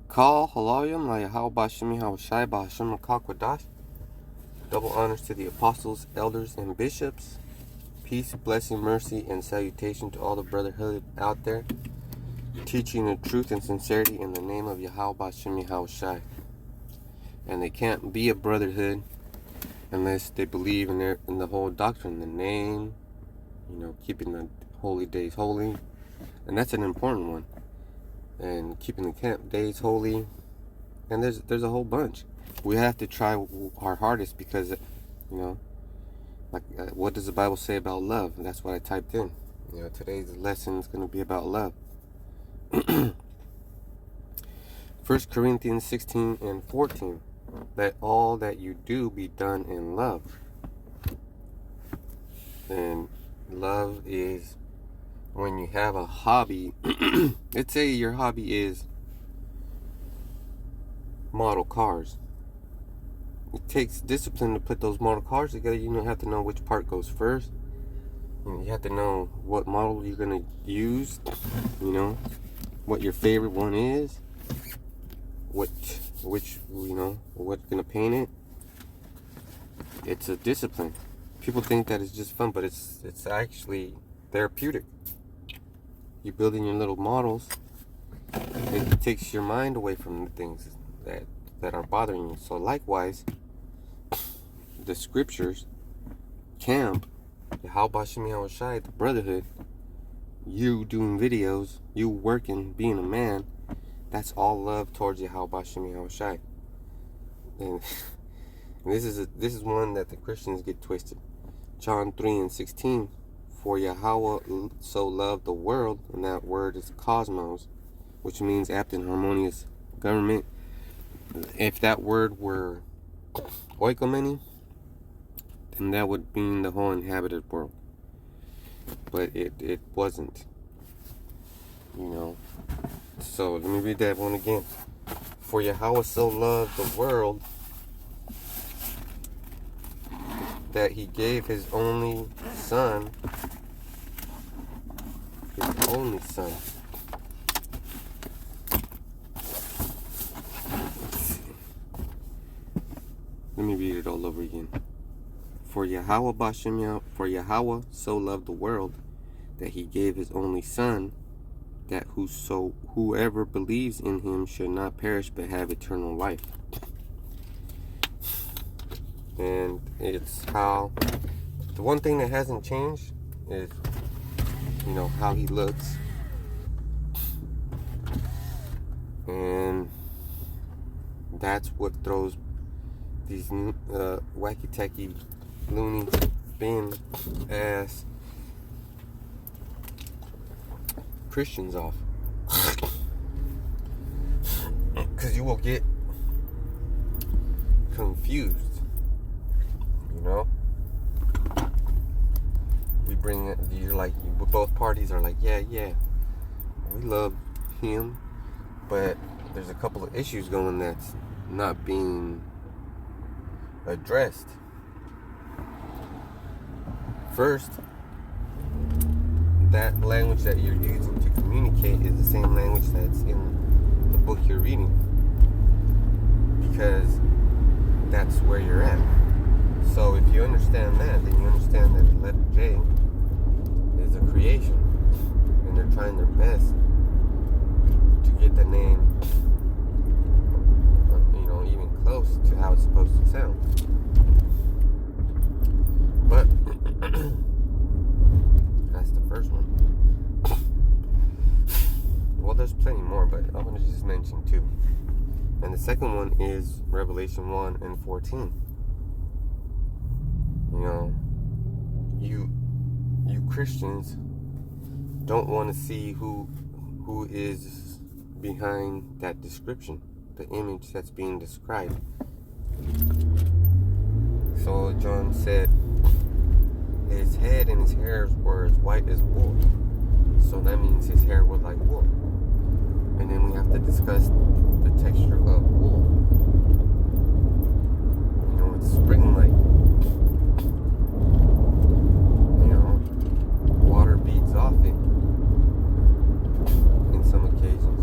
Call Halayim Layahaw Bashimi Hawashai Bahashim Kakwadash. Double honors to the apostles, elders, and bishops. Peace, blessing, mercy, and salutation to all the brotherhood out there, teaching the truth and sincerity in the name of Yahweh Bashimi Hawashai. And they can't be a brotherhood unless they believe in the whole doctrine, the name, keeping the holy days holy. And that's an important one. And keeping the camp days holy. And there's a whole bunch. We have to try our hardest because, what does the Bible say about love? And that's what I typed in. Today's lesson is going to be about love. 1 Corinthians 16 and 14. Let all that you do be done in love. And love is when you have a hobby. Let's say your hobby is model cars. It takes discipline to put those model cars together. You have to know which part goes first. You have to know what model you're going to use. What your favorite one is. What's going to paint it. It's a discipline. People think that it's just fun, but it's actually therapeutic. You're building your little models. It takes your mind away from the things that are bothering you. So likewise, the scriptures, camp, the Halbashimi Hawashai, the brotherhood, you doing videos, you working, being a man, that's all love towards the Halbashimi Hawashai. And this is one that the Christians get twisted. John 3 and 16. For Yahweh so loved the world, and that word is cosmos, which means apt and harmonious government. If that word were oikomeni, then that would mean the whole inhabited world. But it wasn't. So let me read that one again. For Yahweh so loved the world that he gave his only son. His only son. Let me read it all over again. For Yahweh so loved the world that he gave his only son, that whoever believes in him should not perish but have eternal life. And it's how the one thing that hasn't changed is how he looks. And that's what throws these wacky tacky loony bin ass Christians off. Because you will get confused. We bring it, both parties are like, yeah, we love him, but there's a couple of issues going that's not being addressed. First, that language that you're using to communicate is the same language that's in the book you're reading, because that's where you're at. So if you understand that, then you understand that the letter J is a creation, and they're trying their best to get the name, even close to how it's supposed to sound. But that's the first one. Well, there's plenty more, but I'm going to just mention two. And the second one is Revelation 1 and 14. You Christians don't want to see who is behind that description, the image that's being described. So John said his head and his hairs were as white as wool. So that means his hair was like wool. And then we have to discuss the texture of wool. It's spring-like. Water beads off it in some occasions.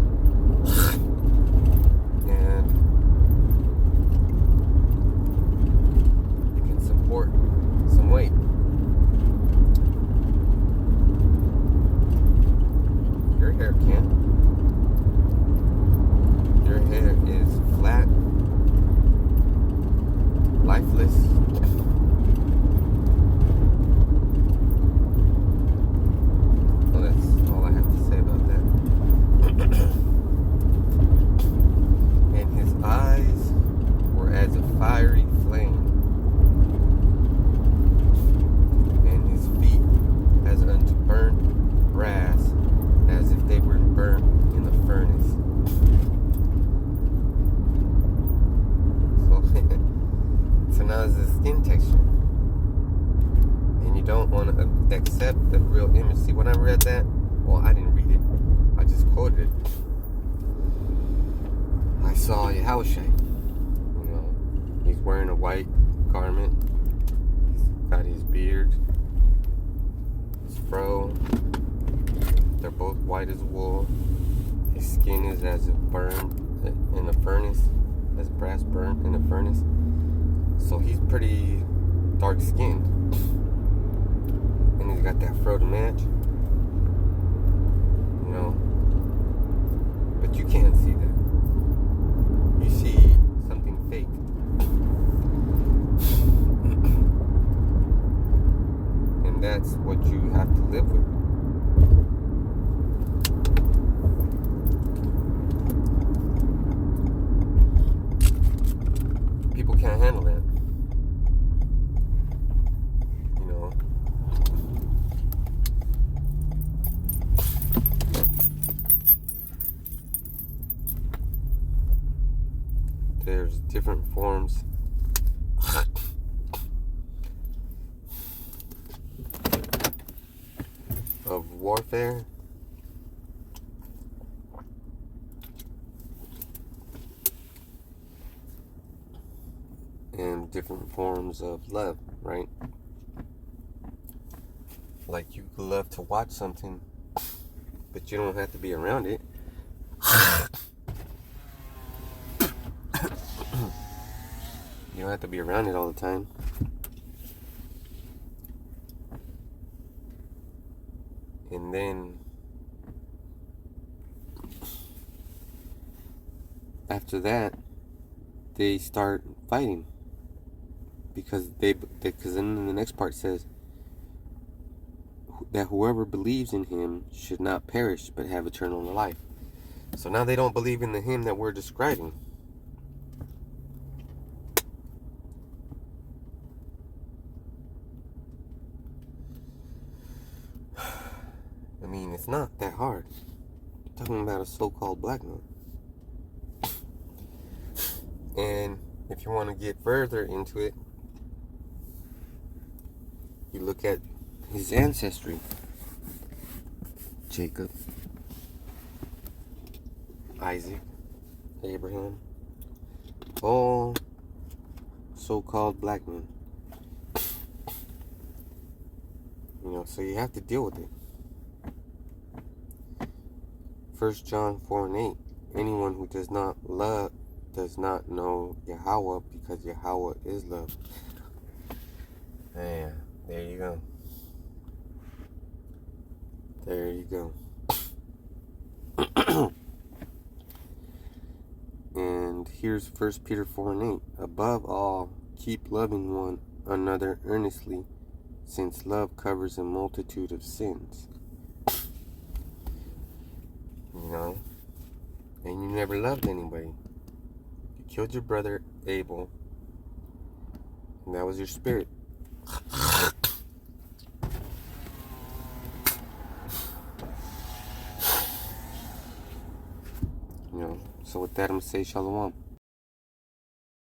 when I read that, well, I didn't read it. I just quoted it. I saw Yahushua. You know, he's wearing a white garment. He's got his beard, his fro. They're both white as wool. His skin is as if burned in a furnace, as brass burnt in a furnace. So he's pretty dark skinned. And he's got that fro to match. You know. But you can't see that. You see something fake. And that's what you have to live with. People can't handle that. You know. There's different forms of warfare. And different forms of love, right? Like you love to watch something, but you don't have to be around it. You don't have to be around it all the time. And then after that, they start fighting. Because then the next part says that whoever believes in him should not perish but have eternal life. So now they don't believe in the him that we're describing. I mean, it's not that hard. You're talking about a so-called black man. And if you want to get further into it, you look at his ancestry. Jacob, Isaac, Abraham, all so-called black men. You know, so you have to deal with it. 1 John 4:8. Anyone who does not love does not know Yahweh, because Yahweh is love. Yeah, there you go. There you go. And here's 1 Peter 4:8. Above all, keep loving one another earnestly, since love covers a multitude of sins. You know? And you never loved anybody. You killed your brother Abel, and that was your spirit. You know, so with that, I'm going to say shalom.